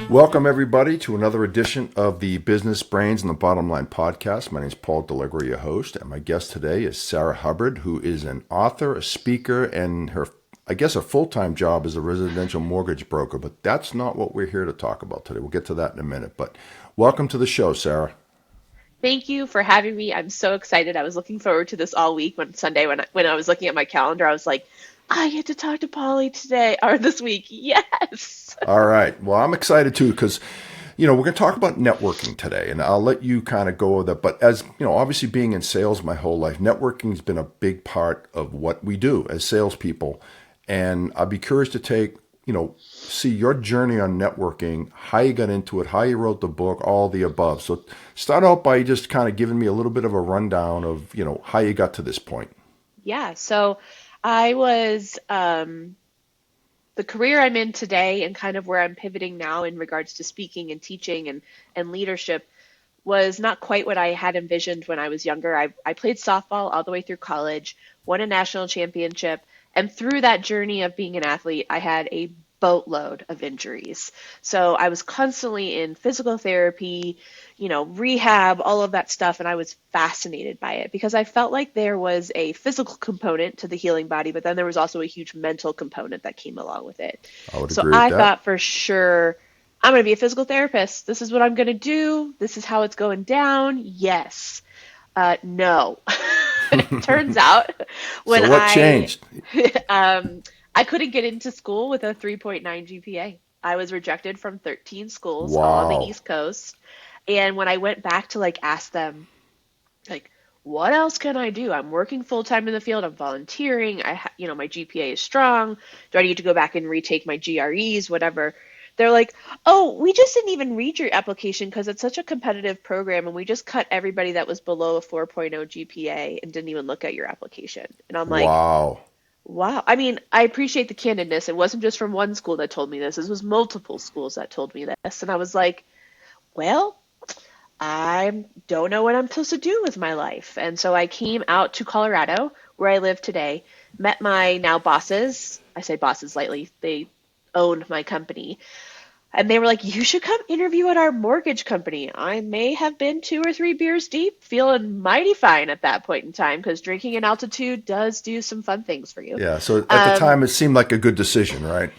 Welcome, everybody, to another edition of the Business Brains and the Bottom Line podcast. My name is Paul Delegre, your host, and my guest today is Sarah Hubbard, who is an author, a speaker, and her full-time job is a residential mortgage broker, but that's not what we're here to talk about today. We'll get to that in a minute, but welcome to the show, Sarah. Thank you for having me. I'm so excited. I was looking forward to this all week. When I was looking at my calendar, I was like, I get to talk to Polly today or this week. Yes. All right. Well, I'm excited too because, we're going to talk about networking today, and I'll let you kind of go with that. But as obviously being in sales my whole life, networking has been a big part of what we do as salespeople. And I'd be curious to see your journey on networking, how you got into it, how you wrote the book, all the above. So start out by just kind of giving me a little bit of a rundown of, how you got to this point. Yeah. So I was, the career I'm in today and kind of where I'm pivoting now in regards to speaking and teaching and leadership was not quite what I had envisioned when I was younger. I played softball all the way through college, won a national championship. And through that journey of being an athlete, I had a boatload of injuries. So I was constantly in physical therapy, rehab, all of that stuff. And I was fascinated by it because I felt like there was a physical component to the healing body, but then there was also a huge mental component that came along with it. I would So agree with I that. thought for sure, I'm going to be a physical therapist. This is what I'm going to do. This is how it's going down. Yes. No. Turns out when So what changed? I couldn't get into school with a 3.9 GPA. I was rejected from 13 schools all on the East Coast. And when I went back to ask them, what else can I do? I'm working full time in the field. I'm volunteering. My GPA is strong. Do I need to go back and retake my GREs, whatever? They're like, oh, we just didn't even read your application because it's such a competitive program and we just cut everybody that was below a 4.0 GPA and didn't even look at your application. And I'm like, Wow. I mean, I appreciate the candidness. It wasn't just from one school that told me this. This was multiple schools that told me this. And I was like, well, I don't know what I'm supposed to do with my life. And so I came out to Colorado, where I live today, met my now bosses. I say bosses lightly. They own my company. And they were like, you should come interview at our mortgage company. I may have been 2 or 3 beers deep, feeling mighty fine at that point in time, because drinking in altitude does do some fun things for you. Yeah. So at the time, it seemed like a good decision, right?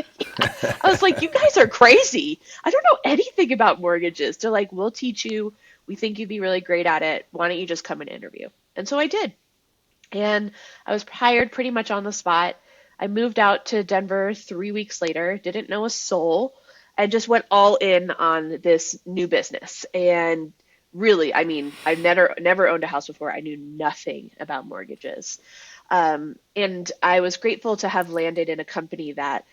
Yeah. I was like, you guys are crazy. I don't know anything about mortgages. They're like, we'll teach you. We think you'd be really great at it. Why don't you just come and interview? And so I did. And I was hired pretty much on the spot. I moved out to Denver 3 weeks later, didn't know a soul, and just went all in on this new business. And really, I mean, I've never owned a house before. I knew nothing about mortgages. And I was grateful to have landed in a company that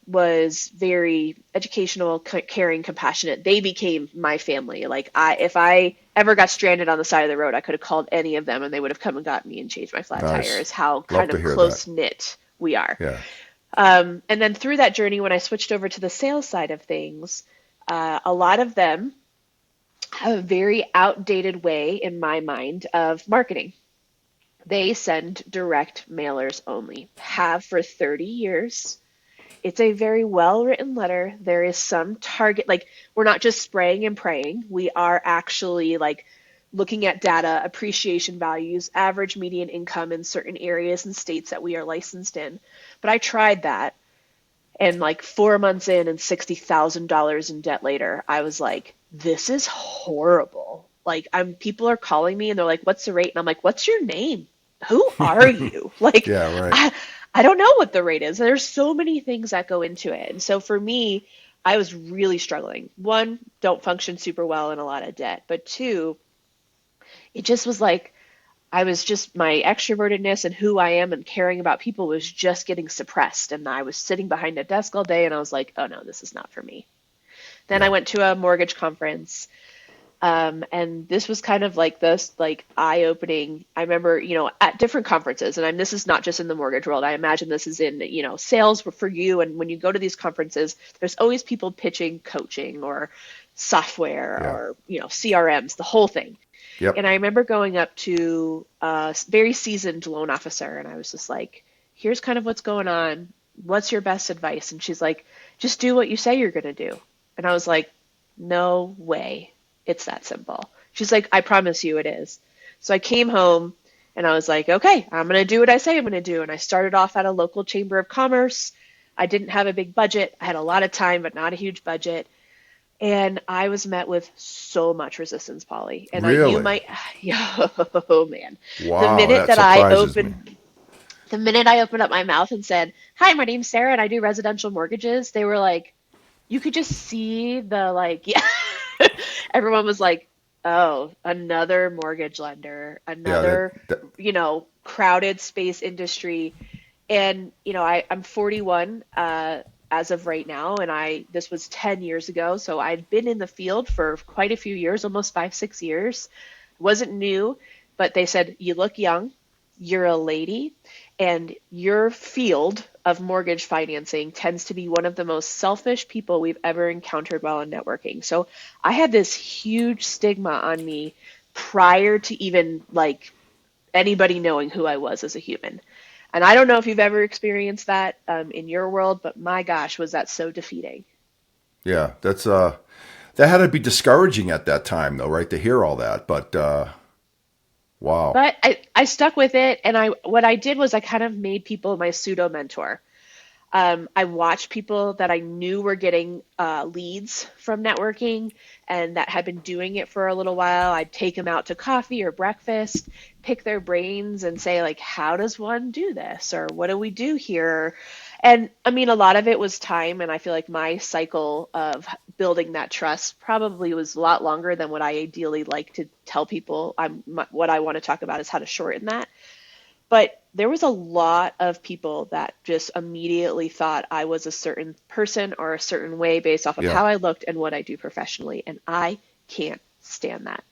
was very educational, caring, compassionate. They became my family. If I ever got stranded on the side of the road, I could have called any of them and they would have come and got me and changed my flat tires. How kind of close knit we are. Yeah. And then through that journey, when I switched over to the sales side of things, a lot of them have a very outdated way, in my mind, of marketing. They send direct mailers only, have for 30 years. It's a very well-written letter. There is some target, we're not just spraying and praying. We are actually looking at data, appreciation values, average median income in certain areas and states that we are licensed in. But I tried that. And 4 months in and $60,000 in debt later, I was like, this is horrible. People are calling me and they're like, what's the rate? And I'm like, what's your name? Who are you? Yeah, right. I don't know what the rate is. There's so many things that go into it. And so for me, I was really struggling. 1, don't function super well in a lot of debt. But 2, it just was my extrovertedness and who I am and caring about people was just getting suppressed. And I was sitting behind a desk all day and I was like, oh no, this is not for me. Then I went to a mortgage conference. And this was kind of like this like eye-opening. I remember, at different conferences, and this is not just in the mortgage world. I imagine this is in, sales for you. And when you go to these conferences, there's always people pitching coaching or software Yeah. or, CRMs, the whole thing. And Yep. I remember going up to a very seasoned loan officer, and I was just like, here's kind of what's going on. What's your best advice? And she's like, just do what you say you're going to do. And I was like, no way. It's that simple. She's like, I promise you it is. So I came home and I was like, okay, I'm going to do what I say I'm going to do. And I started off at a local chamber of commerce. I didn't have a big budget. I had a lot of time, but not a huge budget. And I was met with so much resistance, Polly. And you Really? might, oh man, the Wow, minute that that I surprises me. opened, the minute I opened up my mouth and said, "Hi, my name's Sarah, and I do residential mortgages," they were like, you could just see the like, yeah. Everyone was like, "Oh, another mortgage lender, Yeah, another, crowded space industry." And I'm 41 as of right now, and this was 10 years ago, so I'd been in the field for quite a few years, almost 5, 6 years. Wasn't new, but they said, "You look young, you're a lady, and your field of mortgage financing tends to be one of the most selfish people we've ever encountered while in networking." So I had this huge stigma on me prior to even like anybody knowing who I was as a human. And I don't know if you've ever experienced that in your world, but my gosh, was that so defeating. Yeah, that had to be discouraging at that time though, right? To hear all that. But wow. But I stuck with it, and what I did was I kind of made people my pseudo mentor. I watched people that I knew were getting leads from networking and that had been doing it for a little while. I'd take them out to coffee or breakfast, pick their brains and say, like, how does one do this? Or what do we do here? And I mean, a lot of it was time. And I feel like my cycle of building that trust probably was a lot longer than what I ideally like to tell people. What I want to talk about is how to shorten that. But there was a lot of people that just immediately thought I was a certain person or a certain way based off of Yeah. how I looked and what I do professionally. And I can't stand that.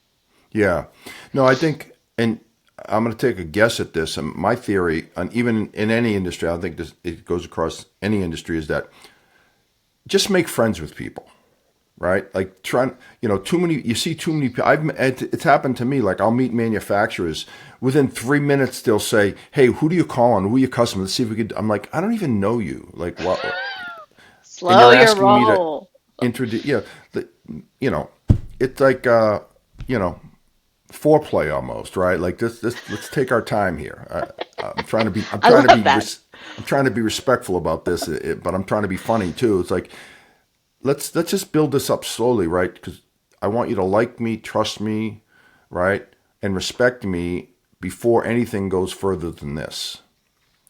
Yeah. No, I think, and I'm going to take a guess at this. And my theory, and even in any industry, I think it goes across any industry, is that just make friends with people, right? Like too many. You see too many people. It's happened to me. Like I'll meet manufacturers. Within 3 minutes, they'll say, "Hey, who do you call on? Who are your customers? Let's see if we could." I'm like, I don't even know you. Like what? And Slow you're your asking me to roll. introduce. You know, it's like you know, foreplay almost, right? Like this. Let's take our time here. I'm trying to be. I'm I trying to love be. that. I'm trying to be respectful about this, but I'm trying to be funny too. It's like let's just build this up slowly, right? Because I want you to like me, trust me, right, and respect me before anything goes further than this.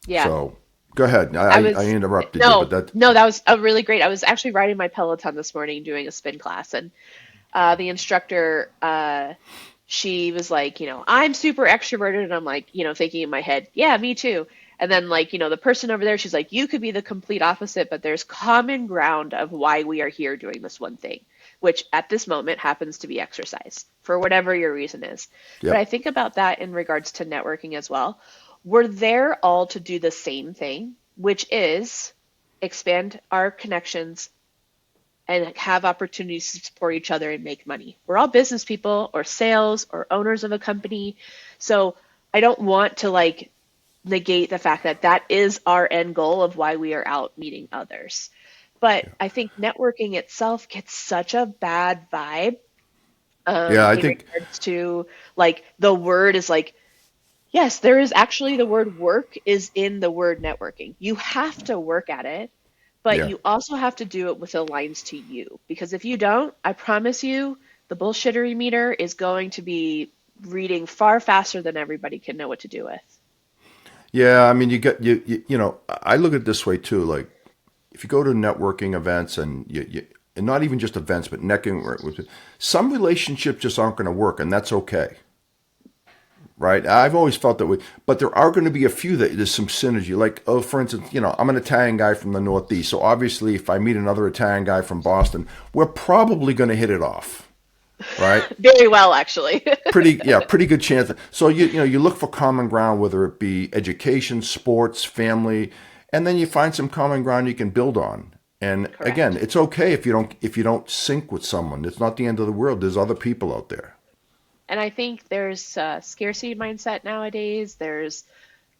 Yeah. So go ahead. I I was, interrupted you, but no, that no, that was a really great. I was actually riding my Peloton this morning doing a spin class, and the instructor, she was like, I'm super extroverted. And I'm like, thinking in my head, yeah, me too. And then, like, the person over there, she's like, you could be the complete opposite, but there's common ground of why we are here doing this one thing, which at this moment happens to be exercise for whatever your reason is. But I yep, think about that in regards to networking as well. We're there all to do the same thing, which is expand our connections and have opportunities to support each other and make money. We're all business people or sales or owners of a company. So I don't want to like negate the fact that that is our end goal of why we are out meeting others. But yeah, I think networking itself gets such a bad vibe yeah. I in think regards to like the word is like, yes, there is actually the word work is in the word networking. You have to work at it, but yeah. you also have to do it with aligns to you. Because if you don't, I promise you, the bullshittery meter is going to be reading far faster than everybody can know what to do with. Yeah, I mean, I look at it this way too. Like, if you go to networking events and not even just events, but networking with some relationships just aren't going to work, and that's okay, right? I've always felt that way, but there are going to be a few that there's some synergy. Like, oh, for instance, I'm an Italian guy from the Northeast, so obviously, if I meet another Italian guy from Boston, we're probably going to hit it off, right? Very well, actually. Pretty good chance. So you look for common ground, whether it be education, sports, family, and then you find some common ground you can build on. And again, Correct. it's okay if you don't sync with someone. It's not the end of the world. There's other people out there. And I think there's a scarcity mindset nowadays. There's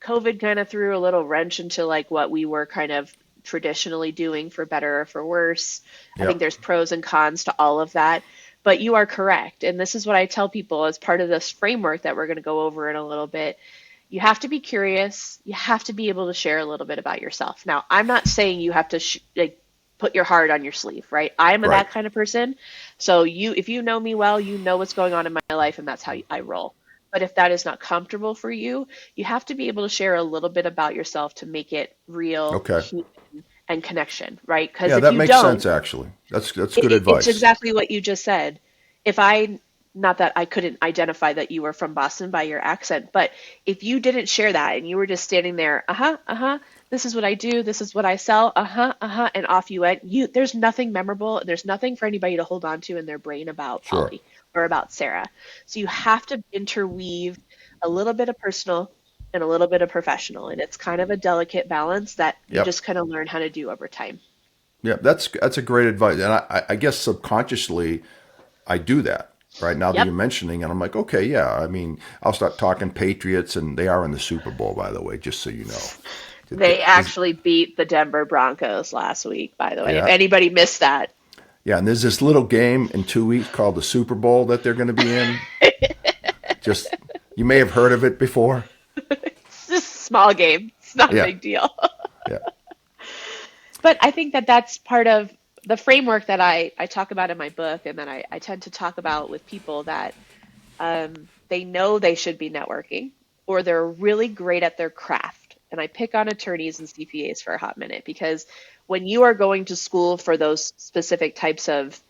COVID kind of threw a little wrench into like what we were kind of traditionally doing for better or for worse. I think Yep. there's pros and cons to all of that. But you are correct. And this is what I tell people as part of this framework that we're going to go over in a little bit. You have to be curious. You have to be able to share a little bit about yourself. Now, I'm not saying you have to like put your heart on your sleeve, right? I am Right. that kind of person. So if you know me well, you know what's going on in my life, and that's how I roll. But if that is not comfortable for you, you have to be able to share a little bit about yourself to make it real, Okay. human, and connection, right? Because Yeah, if that you makes don't, sense actually. That's good it's advice. exactly what you just said. If I, not that I couldn't identify that you were from Boston by your accent, but if you didn't share that and you were just standing there, this is what I do, this is what I sell, and off you went, there's nothing memorable, there's nothing for anybody to hold on to in their brain about Sure. Ollie or about Sarah. So you have to interweave a little bit of personal and a little bit of professional, and it's kind of a delicate balance that you Yep. just kind of learn how to do over time. Yeah, that's a great advice, and I guess subconsciously I do that right now that Yep. you're mentioning, and I'm like, okay, yeah. I mean, I'll start talking Patriots, and they are in the Super Bowl, by the way, just so you know. They There's- actually beat the Denver Broncos last week, by the way. If yeah, anybody missed that, yeah, and there's this little game in 2 weeks called the Super Bowl that they're going to be in. Just you may have heard of it before. it's just a small game. It's not a Yeah, big deal. yeah. But I think that that's part of the framework that I talk about in my book, and that I tend to talk about with people that they know they should be networking, or they're really great at their craft. And I pick on attorneys and CPAs for a hot minute because when you are going to school for those specific types of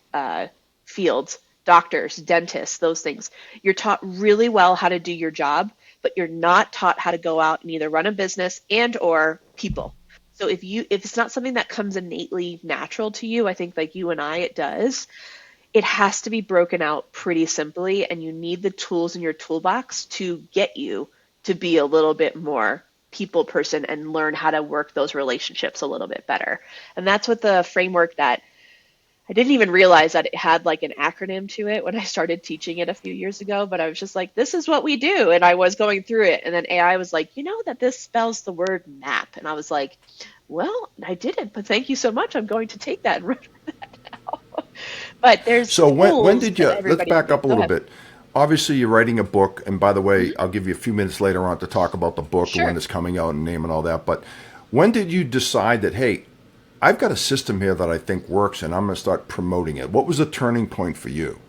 fields, doctors, dentists, those things, you're taught really well how to do your job, but you're not taught how to go out and either run a business and or people. So if it's not something that comes innately natural to you, I think like you and I, it does, it has to be broken out pretty simply, and you need the tools in your toolbox to get you to be a little bit more people person and learn how to work those relationships a little bit better. And that's what the framework that I didn't even realize that it had like an acronym to it when I started teaching it a few years ago, but I was just like, this is what we do. And I was going through it. And then AI was like, you know that this spells the word map. And I was like, well, I didn't, but thank you so much. I'm going to take that and run with that now. But there's So when tools did that you? Let's everybody can back do. up a Go little ahead. bit. Obviously, you're writing a book, and by the way, Mhm. I'll give you a few minutes later on to talk about the book and when Sure. it's coming out and name and all that. But when did you decide that, hey, I've got a system here that I think works, and I'm going to start promoting it? What was the turning point for you?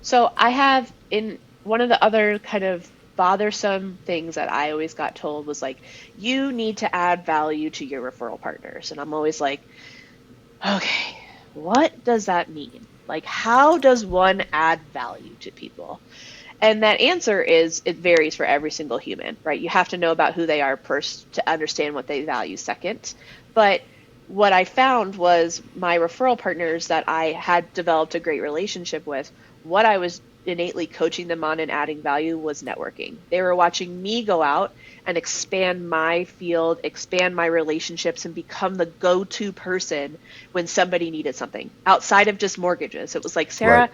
So I have in one of the other kind of bothersome things that I always got told was like, you need to add value to your referral partners. And I'm always like, okay, what does that mean? Like, how does one add value to people? And that answer is it varies for every single human, right? You have to know about who they are first to understand what they value second. But what I found was my referral partners that I had developed a great relationship with, what I was innately coaching them on and adding value was networking. They were watching me go out and expand my field, expand my relationships, and become the go to person when somebody needed something outside of just mortgages. It was like, Right, Sarah,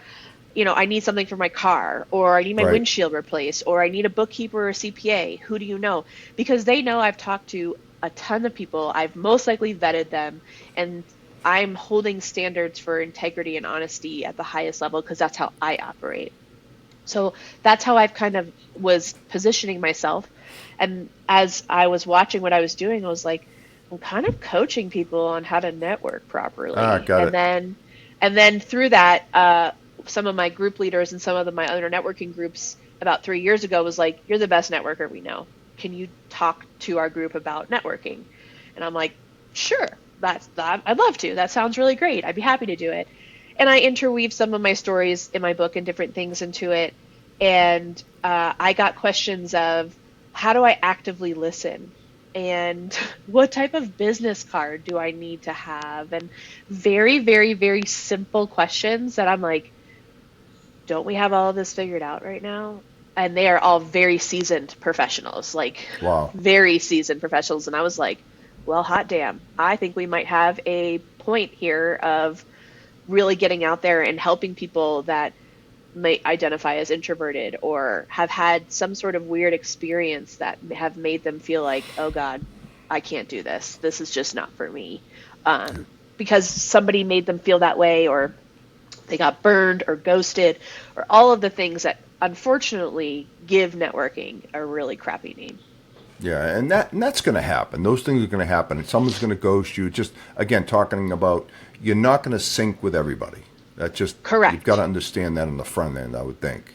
I need something for my car, or I need my right. windshield replaced, or I need a bookkeeper or a CPA. Who do you know? Because they know I've talked to a ton of people. I've most likely vetted them, and I'm holding standards for integrity and honesty at the highest level because that's how I operate. So that's how I've kind of was positioning myself. And as I was watching what I was doing, I was like, I'm kind of coaching people on how to network Ah, properly. got And it. then through that, some of my group leaders and some of my other networking groups about 3 years ago was like, you're the best networker we know. Can you talk to our group about networking? And I'm like, sure, that's that. I'd love to. That sounds really great. I'd be happy to do it. And I interweave some of my stories in my book and different things into it. And I got questions of how do I actively listen? And what type of business card do I need to have? And very, very, very simple questions that I'm like, don't we have all of this figured out right now? And they are all very seasoned professionals, like Wow. very seasoned professionals. And I was like, well, hot damn. I think we might have a point here of really getting out there and helping people that might identify as introverted or have had some sort of weird experience that have made them feel like, oh God, I can't do this. This is just not for me. Because somebody made them feel that way, or they got burned or ghosted, or all of the things that unfortunately give networking a really crappy name. Yeah, and that's going to happen. Those things are going to happen, and someone's going to ghost you. Just again, talking about you're not going to sync with everybody. That just you've got to Correct. understand that on the front end. I would think.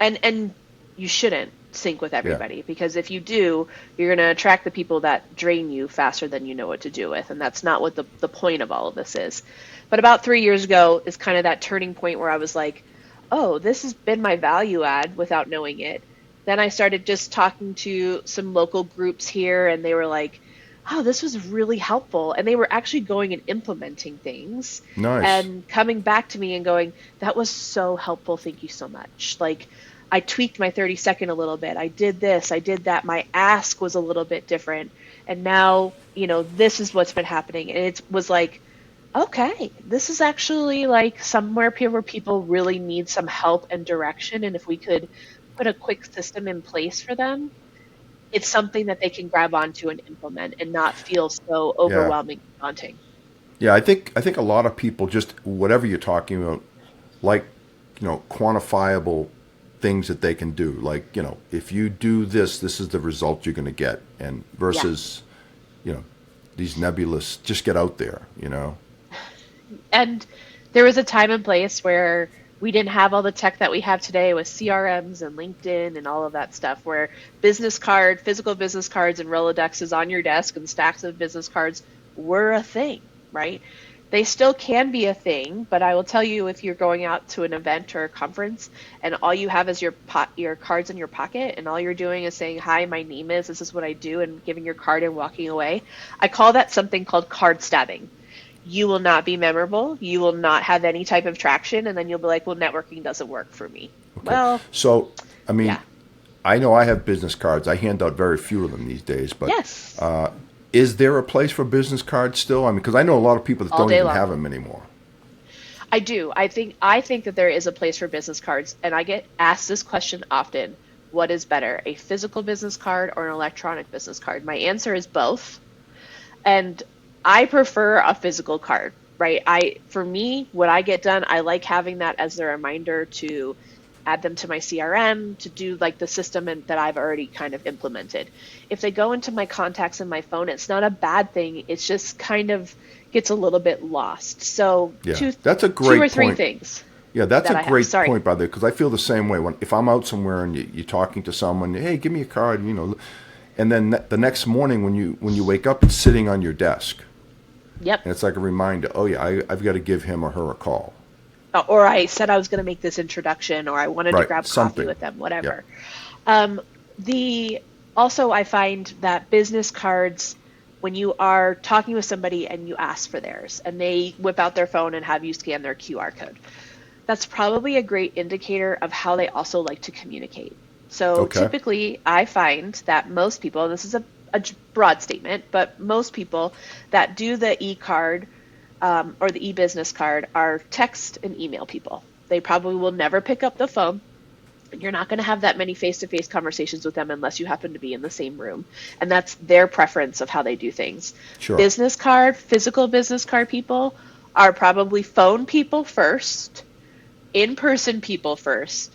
And you shouldn't sync with Yeah. everybody, because if you do, you're going to attract the people that drain you faster than you know what to do with, and that's not what the point of all of this is. But about 3 years ago is kind of that turning point where I was like, oh, this has been my value add without knowing it. Then I started just talking to some local groups here, and they were like, oh, this was really helpful. And they were actually going and implementing things Nice. and coming back to me and going, that was so helpful. Thank you so much. Like, I tweaked my 30-second a little bit. I did this, I did that. My ask was a little bit different. And now, this is what's been happening. And it was like, okay, this is actually like somewhere where people really need some help and direction. And if we could put a quick system in place for them, it's something that they can grab onto and implement and not feel so Yeah. overwhelming and daunting. Yeah. I think a lot of people just whatever you're talking about, like quantifiable things that they can do. Like if you do this, this is the result you're going to get, and Yeah. versus you know these nebulous. Just get out there. And there was a time and place where we didn't have all the tech that we have today with CRMs and LinkedIn and all of that stuff, where physical business cards and Rolodexes on your desk and stacks of business cards were a thing, right? They still can be a thing, but I will tell you, if you're going out to an event or a conference and all you have is your cards in your pocket, and all you're doing is saying, hi, my name is, this is what I do, and giving your card and walking away, I call that something called card stabbing. You will not be memorable. You will not have any type of traction. And then you'll be like, well, networking doesn't work for me. Okay. Well, So I yeah. mean, I know I have business cards. I hand out very few of them these days, but Yes. is there a place for business cards still? I mean, because I know a lot of people that All don't day even long. have them anymore. I do. I think that there is a place for business cards. And I get asked this question often. What is better, a physical business card or an electronic business card? My answer is both. And I prefer a physical card, right? For me, when I get done, I like having that as a reminder to add them to my CRM, to do like the system that I've already kind of implemented. If they go into my contacts in my phone, it's not a bad thing. It's just kind of gets a little bit lost. So Yeah, two, that's a two or great three point. things Yeah, that's a that I have. great Sorry. point, by the way, because I feel the same way. If I'm out somewhere and you're talking to someone, hey, give me a card, and then the next morning when you wake up, it's sitting on your desk, Yep. and it's like a reminder. Oh yeah, I've got to give him or her a call. Or I said I was going to make this introduction, or I wanted to Right, grab coffee something. with them, Yeah. whatever. The Also, I find that business cards, when you are talking with somebody and you ask for theirs and they whip out their phone and have you scan their QR code, that's probably a great indicator of how they also like to communicate. So Okay. typically, I find that most people, and this is a broad statement, but most people that do the e-card or the e-business card are text and email people. They probably will never pick up the phone. You're not going to have that many face-to-face conversations with them unless you happen to be in the same room. And that's their preference of how they do things. Sure. Physical business card people are probably phone people first, in-person people first,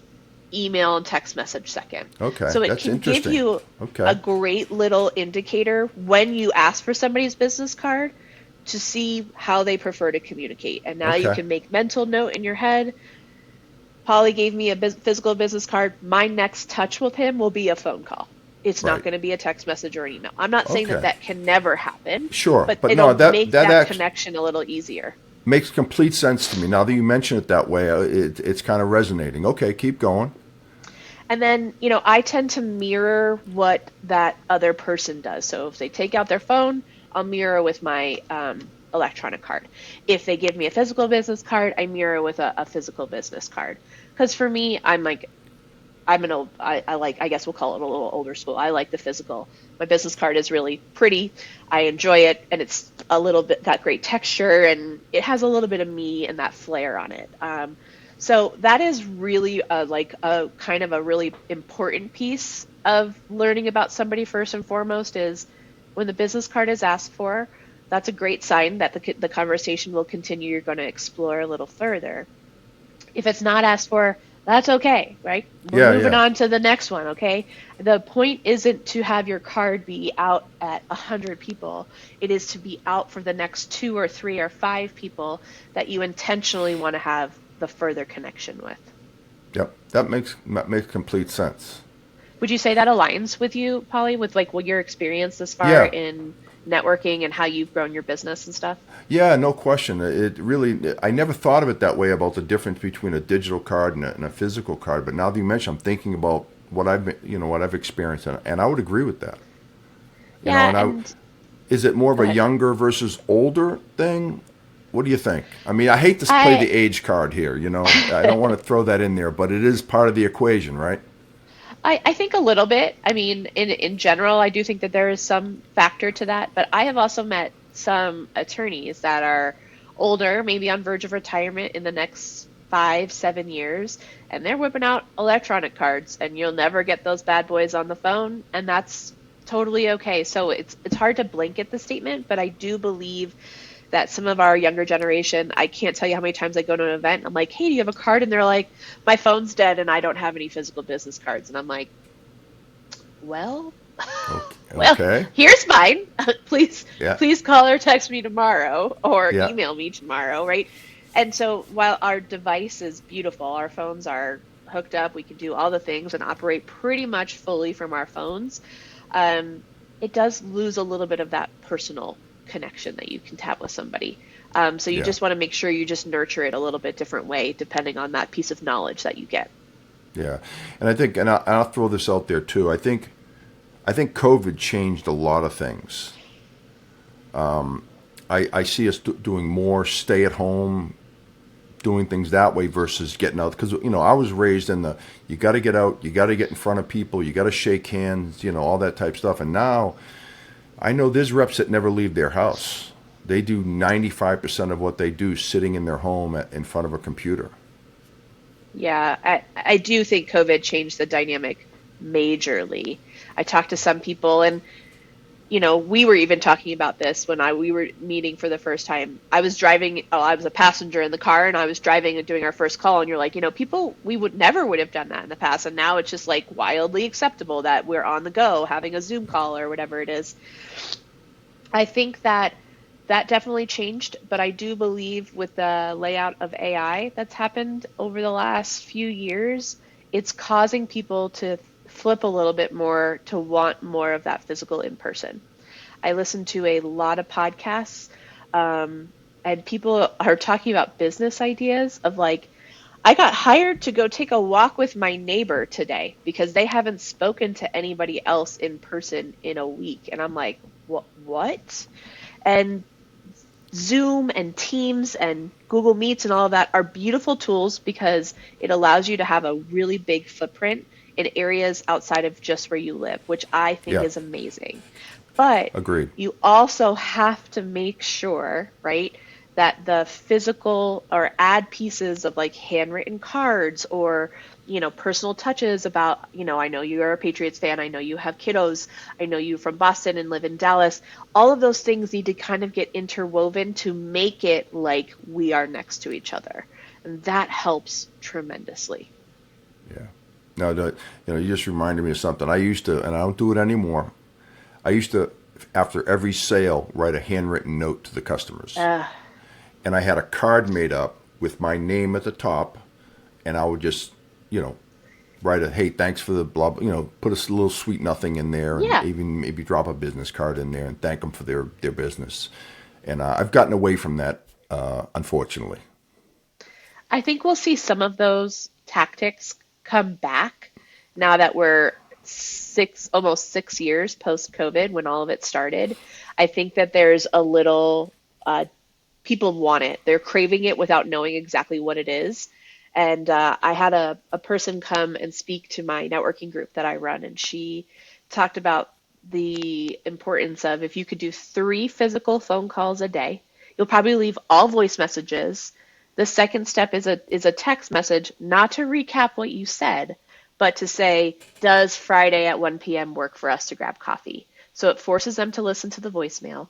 email and text message second. Okay. So it That's can give interesting. you a Okay. great little indicator when you ask for somebody's business card to see how they prefer to communicate. And now you Okay. can make mental note in your head. Polly gave me a physical business card. My next touch with him will be a phone call. It's not Right. going to be a text message or an email. I'm not saying that Okay. that can never happen, Sure. but But no, it'll that make that that actually connection a little easier. makes complete sense to me. Now that you mention it that way, it's kind of resonating. Okay, keep going. And then, I tend to mirror what that other person does. So if they take out their phone, I'll mirror with my electronic card. If they give me a physical business card, I mirror with a physical business card. Because for me, I'm an old, I like, I guess we'll call it a little older school. I like the physical. My business card is really pretty. I enjoy it, and it's a little bit got great texture, and it has a little bit of me and that flair on it. So that is really like a kind of a really important piece of learning about somebody first and foremost is when the business card is asked for, that's a great sign that the conversation will continue. You're going to explore a little further. If it's not asked for, that's okay, right? We're Yeah, moving yeah. on to the next one, okay? The point isn't to have your card be out at 100 people. It is to be out for the next 2 or 3 or 5 people that you intentionally want to have the further connection with. Yep. That makes complete sense. Would you say that aligns with you, Polly, with like what your experience this far Yeah. in networking and how you've grown your business and stuff? Yeah, no question. It really, I never thought of it that way about the difference between a digital card and a physical card. But now that you mention, I'm thinking about what what I've experienced, and I would agree with that. Yeah, And and is it more of go a ahead. younger versus older thing? What do you think? I mean, I hate to play I the age card here. I don't want to throw that in there, but it is part of the equation, right? I think a little bit. I mean, in general, I do think that there is some factor to that, but I have also met some attorneys that are older, maybe on verge of retirement in the next 5, 7 years, and they're whipping out electronic cards, and you'll never get those bad boys on the phone, and that's totally okay. So it's hard to blanket the statement, but I do believe that some of our younger generation, I can't tell you how many times I go to an event, I'm like, hey, do you have a card? And they're like, my phone's dead and I don't have any physical business cards. And I'm like, well, Okay. well, Okay. here's mine. please, Yeah. please call or text me tomorrow or Yeah. email me tomorrow, right? And so while our device is beautiful, our phones are hooked up, we can do all the things and operate pretty much fully from our phones. Um, it does lose a little bit of that personal connection that you can have with somebody. So you Yeah. just want to make sure you just nurture it a little bit different way depending on that piece of knowledge that you get. Yeah. And I think, and I'll throw this out there too. I think COVID changed a lot of things. I see us doing more stay at home, doing things that way versus getting out. Because, I was raised in you got to get out, you got to get in front of people, you got to shake hands, all that type stuff. And now I know there's reps that never leave their house. They do 95% of what they do sitting in their home in front of a computer. Yeah, I do think COVID changed the dynamic majorly. I talked to some people, and we were even talking about this when we were meeting for the first time. I was driving, oh, I was a passenger in the car, and I was driving and doing our first call, and you're like, people, we would have done that in the past, and now it's just like wildly acceptable that we're on the go having a Zoom call or whatever it is. I think that definitely changed, but I do believe with the layout of AI that's happened over the last few years, it's causing people to flip a little bit more to want more of that physical in person. I listen to a lot of podcasts, and people are talking about business ideas of like, I got hired to go take a walk with my neighbor today because they haven't spoken to anybody else in person in a week. And I'm like, what? And Zoom and Teams and Google Meets and all of that are beautiful tools because it allows you to have a really big footprint in areas outside of just where you live, which I think Yeah. is amazing. But Agreed. you also have to make sure, right, that the physical or add pieces of like handwritten cards or, personal touches about, I know you're a Patriots fan. I know you have kiddos. I know you from Boston and live in Dallas. All of those things need to kind of get interwoven to make it like we are next to each other. And that helps tremendously. Yeah. No, you just reminded me of something. I used to, and I don't do it anymore. I used to, after every sale, write a handwritten note to the customers. Uh, And I had a card made up with my name at the top, and I would just, write hey, thanks for the blah, put a little sweet nothing in there, and yeah. even maybe drop a business card in there and thank them for their business. And I've gotten away from that, unfortunately. I think we'll see some of those tactics come back now that we're almost 6 years post COVID when all of it started. I think that there's a little people want it. They're craving it without knowing exactly what it is. And I had a person come and speak to my networking group that I run, and she talked about the importance of if you could do 3 physical phone calls a day, you'll probably leave all voice messages. The second step is a text message, not to recap what you said, but to say, does Friday at 1 p.m. work for us to grab coffee? So it forces them to listen to the voicemail.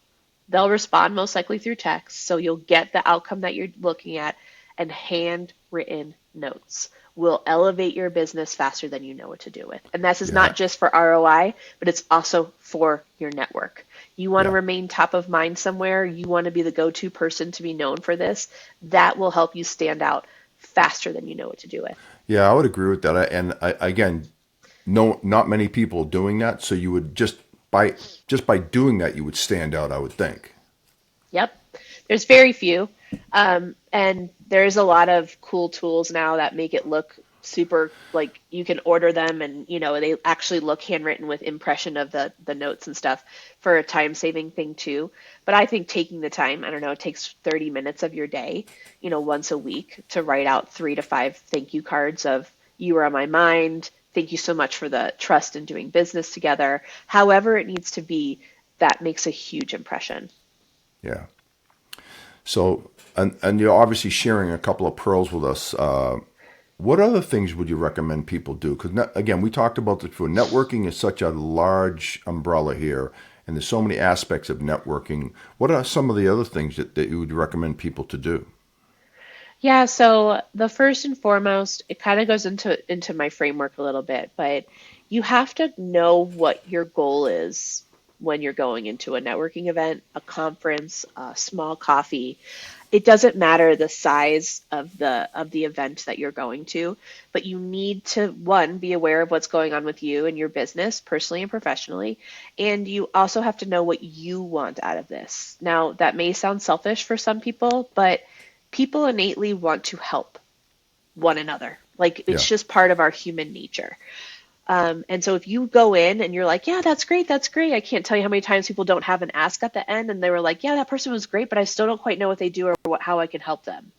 They'll respond most likely through text, so you'll get the outcome that you're looking at, and handwritten notes will elevate your business faster than you know what to do with. And this is Yeah. not just for ROI, but it's also for your network. You want to Yeah. remain top of mind somewhere, you want to be the go-to person to be known for this. That will help you stand out faster than you know what to do with. Yeah, I would agree with that. Again, no, not many people doing that. So you would just by doing that, you would stand out, I would think. Yep. There's very few. And there's a lot of cool tools now that make it look super, like you can order them and they actually look handwritten with impression of the notes and stuff for a time saving thing too. But I think taking the time, I don't know, it takes 30 minutes of your day, once a week to write out 3 to 5 thank you cards of you were on my mind. Thank you so much for the trust in doing business together. However it needs to be, that makes a huge impression. Yeah. So, and you're obviously sharing a couple of pearls with us. What other things would you recommend people do? Because again, we talked about this before. Networking is such a large umbrella here, and there's so many aspects of networking. What are some of the other things that you would recommend people to do? Yeah, so the first and foremost, it kind of goes into my framework a little bit, but you have to know what your goal is when you're going into a networking event, a conference, a small coffee. It doesn't matter the size of the event that you're going to, but you need to, one, be aware of what's going on with you and your business, personally and professionally, and you also have to know what you want out of this. Now, that may sound selfish for some people, but people innately want to help one another. Like Yeah. it's just part of our human nature. And so if you go in and you're like, yeah, that's great, that's great. I can't tell you how many times people don't have an ask at the end and they were like, yeah, that person was great, but I still don't quite know what they do or how I can help them.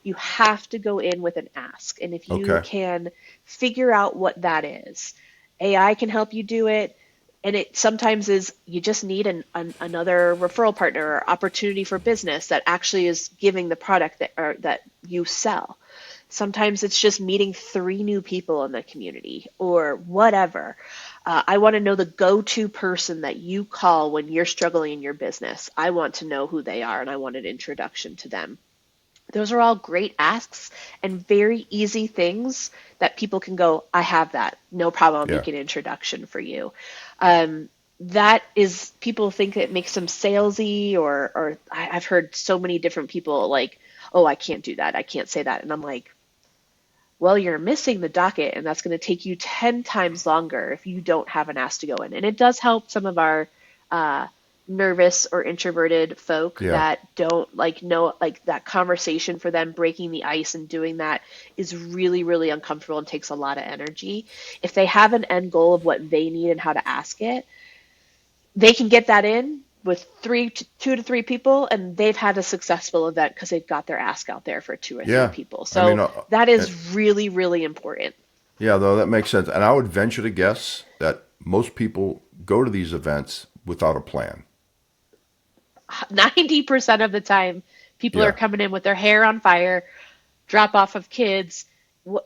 You have to go in with an ask. And if you Okay. can figure out what that is, AI can help you do it. And it sometimes is you just need another referral partner or opportunity for business that actually is giving the product that you sell. Sometimes it's just meeting 3 new people in the community or whatever. I want to know the go-to person that you call when you're struggling in your business. I want to know who they are and I want an introduction to them. Those are all great asks and very easy things that people can go, I have that. No problem. I'll Yeah. make an introduction for you. Um, that is, people think it makes them salesy, or I've heard so many different people like, oh, I can't do that. I can't say that. And I'm like, well, you're missing the docket, and that's going to take you 10 times longer if you don't have an ask to go in. And it does help some of our uh, nervous or introverted folk Yeah. that don't like know, like that conversation for them, breaking the ice and doing that is really, really uncomfortable and takes a lot of energy. If they have an end goal of what they need and how to ask it, they can get that in with 2 to 3 people, and they've had a successful event because they've got their ask out there for 2 or 3 Yeah. people. I mean, So that is really, really important. yeah, though that makes sense. And I would venture to guess that most people go to these events without a plan. 90% of the time, people are Yeah. coming in with their hair on fire, drop off of kids.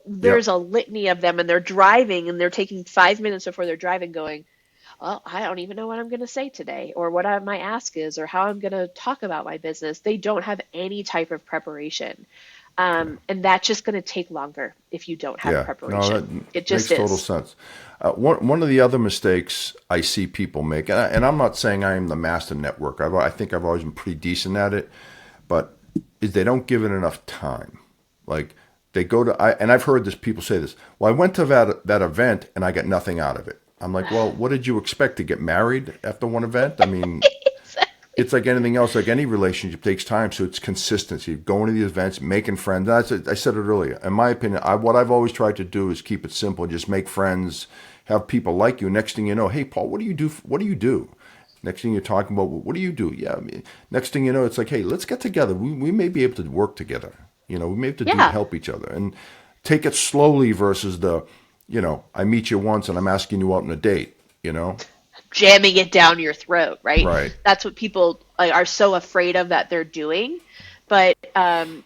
There's Yep. a litany of them, and they're driving, and they're taking 5 minutes before they're driving, going, well, I don't even know what I'm going to say today, or what my ask is, or how I'm going to talk about my business. They don't have any type of preparation. And that's just going to take longer if you don't have Yeah, no, preparation. that It just makes total is. sense. One of the other mistakes I see people make, and I'm not saying I am the master networker. I think I've always been pretty decent at it, but is they don't give it enough time. Like they go to, and I've heard this people say this. Well, I went to that event and I got nothing out of it. I'm like, well, what did you expect to get married after one event? I mean, it's like anything else, like any relationship takes time. So it's consistency, going to these events, making friends. I said it earlier. In my opinion, what I've always tried to do is keep it simple. Just make friends, have people like you. Next thing you know, hey, Paul, what do you do? What do you do? Next thing you're talking about, what do you do? Yeah. I mean, next thing you know, it's like, hey, let's get together. We may be able to work together. We may have to Yeah. help each other and take it slowly versus I meet you once and I'm asking you out on a date, Jamming it down your throat, right? Right. That's what people like, are so afraid of that they're doing. But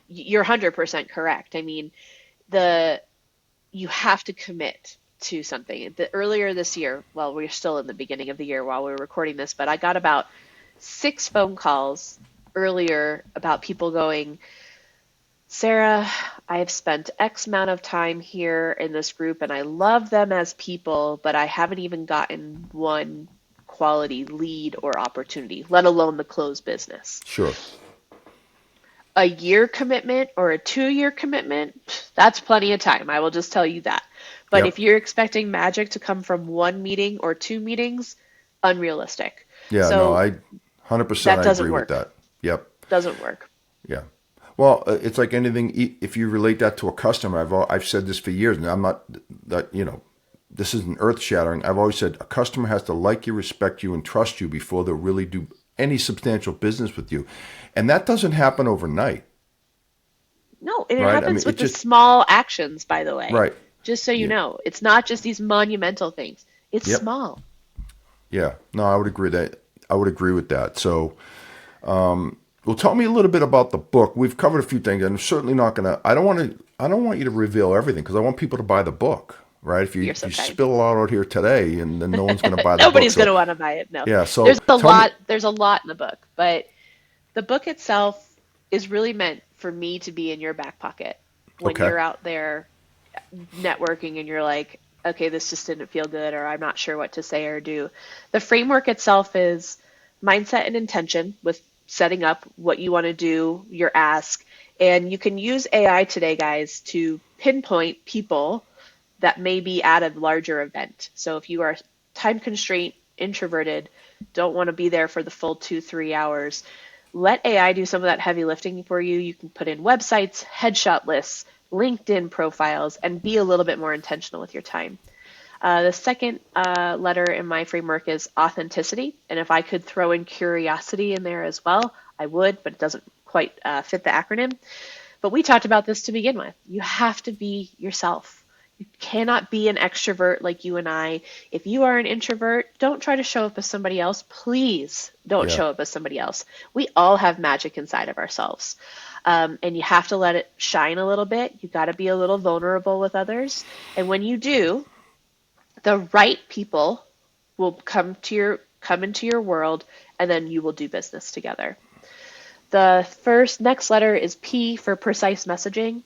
you're 100% correct. I mean, the you have to commit to something. Earlier this year, well, we're still in the beginning of the year while we're recording this, but I got about 6 phone calls earlier about people going, Sarah, I have spent X amount of time here in this group and I love them as people, but I haven't even gotten one quality lead or opportunity, let alone the closed business. Sure. A year commitment or a 2 year commitment, that's plenty of time. I will just tell you that. But if Yep. you're expecting magic to come from one meeting or two meetings, unrealistic. Yeah. No, So I 100% that I doesn't agree with work. that. Yep. Doesn't work. Yeah. Well, it's like anything. If you relate that to a customer, I've said this for years, and I'm not that this isn't earth shattering. I've always said a customer has to like you, respect you, and trust you before they'll really do any substantial business with you, and that doesn't happen overnight, No, and it right? I mean, happens it with the just small actions, by the way. right. Just so you Yeah. know, it's not just these monumental things. It's Yep. small. Yeah. No, I would agree that I would agree with that. So, well, tell me a little bit about the book. We've covered a few things, and I'm certainly not gonna. I don't want to. I don't want you to reveal everything because I want people to buy the book, right? If You're you so you kind. spill a lot out here today, and then no one's going to buy the book. Nobody's going So, to want to buy it. No. yeah. There's So a tell me. lot, there's a lot in the book, but the book itself is really meant for me to be in your back pocket when Okay. you're out there networking and you're like, okay, this just didn't feel good, or I'm not sure what to say or do. The framework itself is mindset and intention with setting up what you want to do, your ask. And you can use AI today, guys, to pinpoint people that may be at a larger event. So if you are time constraint, introverted, don't want to be there for the full 2, 3 hours, let AI do some of that heavy lifting for you. You can put in websites, headshot lists, LinkedIn profiles, and be a little bit more intentional with your time. The second letter in my framework is authenticity. And if I could throw in curiosity in there as well, I would, but it doesn't quite fit the acronym. But we talked about this to begin with. You have to be yourself. You cannot be an extrovert like you and I. If you are an introvert, don't try to show up as somebody else. Please don't Yeah. show up as somebody else. We all have magic inside of ourselves. And you have to let it shine a little bit. You got to be a little vulnerable with others. And when you do, the right people will come into your world, and then you will do business together. The first next letter is P for precise messaging.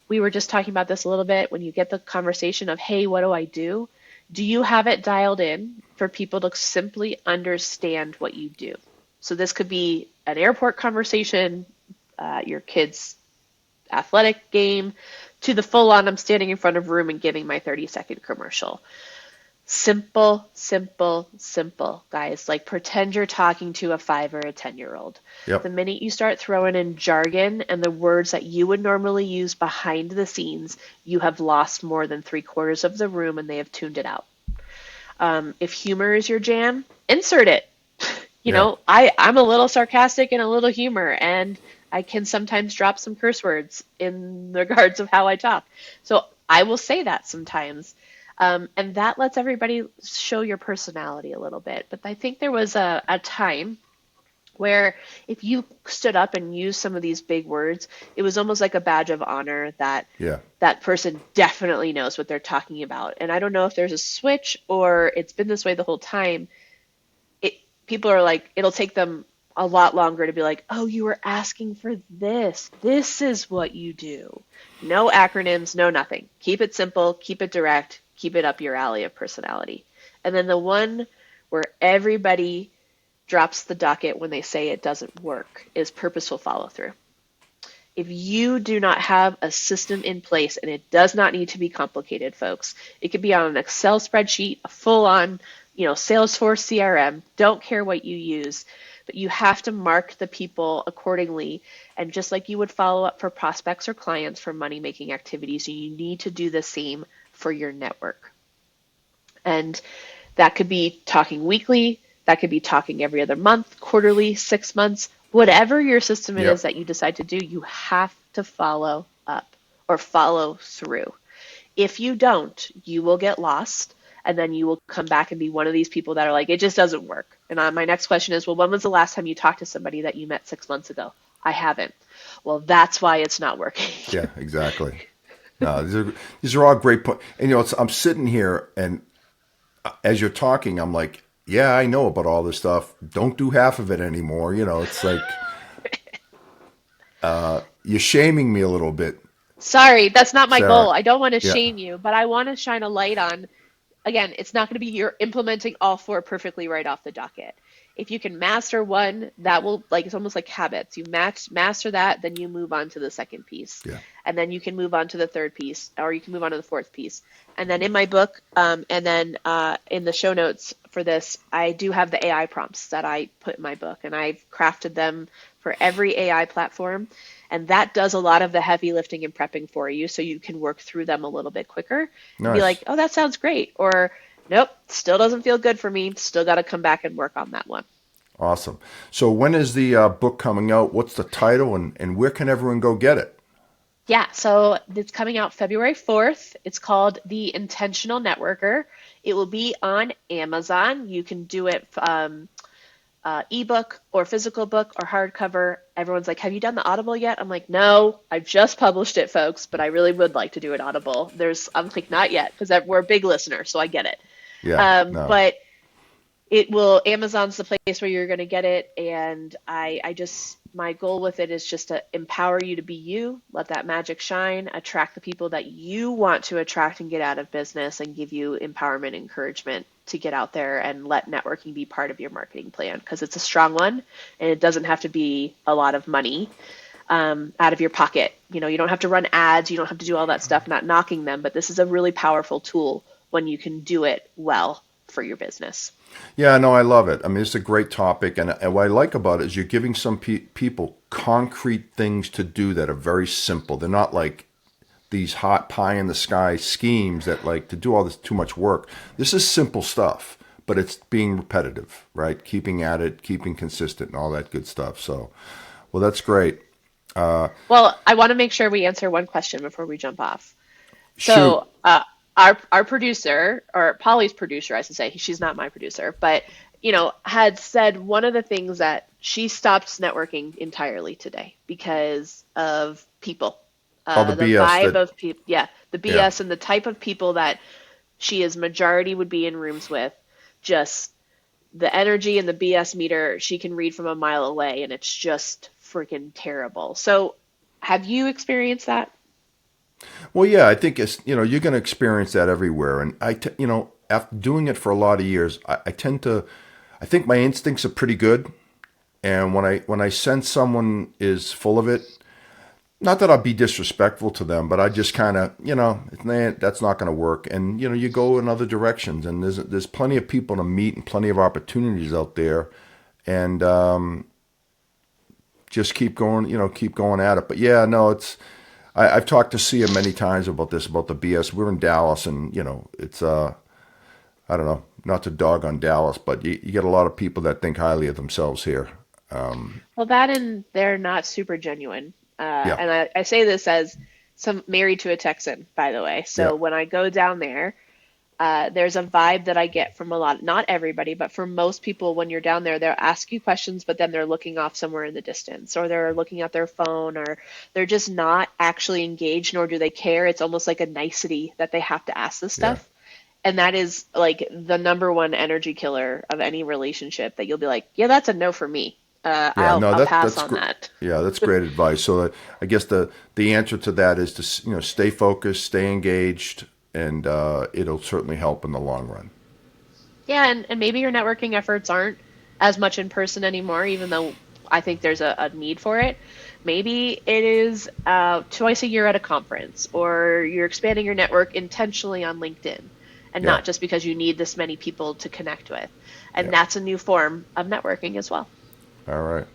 We were just talking about this a little bit. When you get the conversation of, hey, what do I do? Do you have it dialed in for people to simply understand what you do? So this could be an airport conversation, your kid's athletic game, to the full on, I'm standing in front of a room and giving my 30-second commercial. Simple, simple, simple, guys. Like pretend you're talking to a 5 or a 10-year-old. The Yep. minute you start throwing in jargon and the words that you would normally use behind the scenes, you have lost more than 3/4 of the room and they have tuned it out. If humor is your jam, insert it. Yeah. I'm a little sarcastic and a little humor, and I can sometimes drop some curse words in regards of how I talk. So I will say that sometimes. And that lets everybody show your personality a little bit. But I think there was a time where if you stood up and used some of these big words, it was almost like a badge of honor that Yeah. that person definitely knows what they're talking about. And I don't know if there's a switch or it's been this way the whole time. It People are like, it'll take them a lot longer to be like, oh, you were asking for this. This is what you do. No acronyms, no nothing. Keep it simple, keep it direct, keep it up your alley of personality. And then the one where everybody drops the docket when they say it doesn't work is purposeful follow through. If you do not have a system in place, and it does not need to be complicated, folks, it could be on an Excel spreadsheet, a full on, Salesforce CRM, don't care what you use, but you have to mark the people accordingly. And just like you would follow up for prospects or clients for money making activities, you need to do the same for your network. And that could be talking weekly, That could be talking every other month, quarterly, 6 months, whatever your system it is Yep. that you decide to do, you have to follow up or follow through. If you don't, you will get lost, and then you will come back and be one of these people that are like, it just doesn't work. And my next question is, well, when was the last time you talked to somebody that you met 6 months ago? I haven't. Well, that's why it's not working. Yeah, exactly. No, these are all great points. And I'm sitting here, and as you're talking, I'm like, yeah, I know about all this stuff. Don't do half of it anymore. It's like you're shaming me a little bit, Sorry, that's not my Sarah. goal. I don't want to Yeah, shame you, but I want to shine a light on, again, it's not going to be you're implementing all four perfectly right off the docket. If you can master one, that will, like, it's almost like habits. You master that, then you move on to the second piece. yeah. And then you can move on to the third piece, or you can move on to the fourth piece. And then in my book, and then in the show notes for this, I do have the AI prompts that I put in my book, and I've crafted them for every AI platform. And that does a lot of the heavy lifting and prepping for you, so you can work through them a little bit quicker and be Nice. like, oh, that sounds great. Or, nope, still doesn't feel good for me. Still got to come back and work on that one. Awesome. So when is the book coming out? What's the title, and where can everyone go get it? Yeah, so it's coming out February 4th. It's called The Intentional Networker. It will be on Amazon. You can do it ebook or physical book or hardcover. Everyone's like, have you done the Audible yet? I'm like, no, I've just published it, folks, but I really would like to do it Audible. I'm like, not yet, because we're a big listener, so I get it. Yeah. No. But it will, Amazon's the place where you're going to get it. And I just, my goal with it is just to empower you to be you, let that magic shine, attract the people that you want to attract and get out of business, and give you empowerment, encouragement to get out there and let networking be part of your marketing plan, because it's a strong one and it doesn't have to be a lot of money out of your pocket. You don't have to run ads. You don't have to do all that stuff, not knocking them, but this is a really powerful tool when you can do it well for your business. Yeah, no, I love it. I mean, it's a great topic, and what I like about it is you're giving some people concrete things to do that are very simple. They're not like these hot pie in the sky schemes that like to do all this too much work. This is simple stuff, but it's being repetitive, right? Keeping at it, keeping consistent, and all that good stuff. So, well, that's great. Well, I want to make sure we answer one question before we jump off. Shoot. So, our producer, or Polly's producer, I should say, she's not my producer, but had said one of the things that she stopped networking entirely today because of people, All the the BS vibe that, of people, yeah, the yeah, BS and the type of people that she as majority would be in rooms with, just the energy and the BS meter she can read from a mile away, and it's just freaking terrible. So, have you experienced that? well, yeah, I think you're going to experience that everywhere, and after doing it for a lot of years, I think my instincts are pretty good, and when I sense someone is full of it, not that I'll be disrespectful to them, but I just kind of, that's not going to work, and you go in other directions, and there's plenty of people to meet and plenty of opportunities out there, and just keep going at it. But yeah, no, I've talked to Sia many times about this, about the BS. We're in Dallas, and it's I don't know, not to dog on Dallas, but you get a lot of people that think highly of themselves here. Well, that, and they're not super genuine. Yeah, And I say this as some married to a Texan, by the way. yeah, So when I go down there, there's a vibe that I get from a lot, not everybody, but for most people, when you're down there, they'll ask you questions, but then they're looking off somewhere in the distance, or they're looking at their phone, or they're just not actually engaged, nor do they care. It's almost like a nicety that they have to ask this yeah. stuff. And that is like the number one energy killer of any relationship, that you'll be like, yeah, that's a no for me. Yeah, no, I'll pass that's on that. yeah, that's great advice. So I guess the answer to that is to stay focused, stay engaged, and it'll certainly help in the long run. Yeah, and maybe your networking efforts aren't as much in person anymore, even though I think there's a need for it. Maybe it is twice a year at a conference, or you're expanding your network intentionally on LinkedIn, and Yeah, not just because you need this many people to connect with. And yeah. that's a new form of networking as well. All right.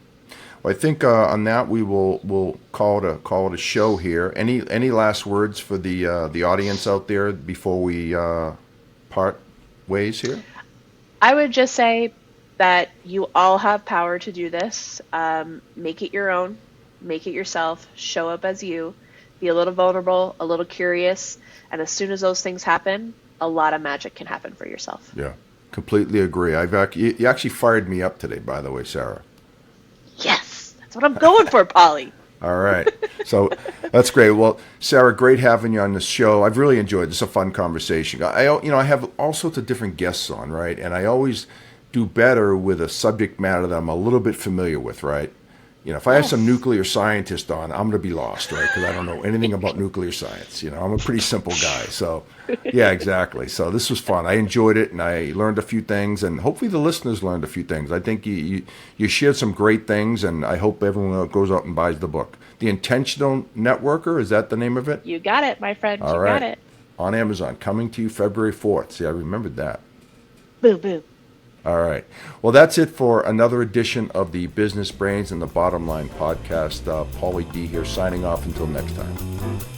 Well, I think on that we'll call it a show here. Any last words for the audience out there before we part ways here? I would just say, that you all have power to do this. Make it your own, make it yourself, show up as you, be a little vulnerable, a little curious, and as soon as those things happen, a lot of magic can happen for yourself. Yeah, completely agree. You actually fired me up today, by the way, Sarah. Yes, that's what I'm going for, Polly. All right. So that's great. Well, Sarah, great having you on this show. I've really enjoyed this. It's a fun conversation. I have all sorts of different guests on, right? And I always do better with a subject matter that I'm a little bit familiar with, right? If I have some nuclear scientist on, I'm going to be lost, right? Because I don't know anything about nuclear science. I'm a pretty simple guy. So, yeah, exactly. So this was fun. I enjoyed it, and I learned a few things, and hopefully the listeners learned a few things. I think you shared some great things, and I hope everyone goes out and buys the book. The Intentional Networker, is that the name of it? You got it, my friend. All you right. got it. On Amazon, coming to you February 4th. See, I remembered that. Boo, boo. All right. Well, that's it for another edition of the Business Brains and the Bottom Line podcast. Paulie D here signing off until next time.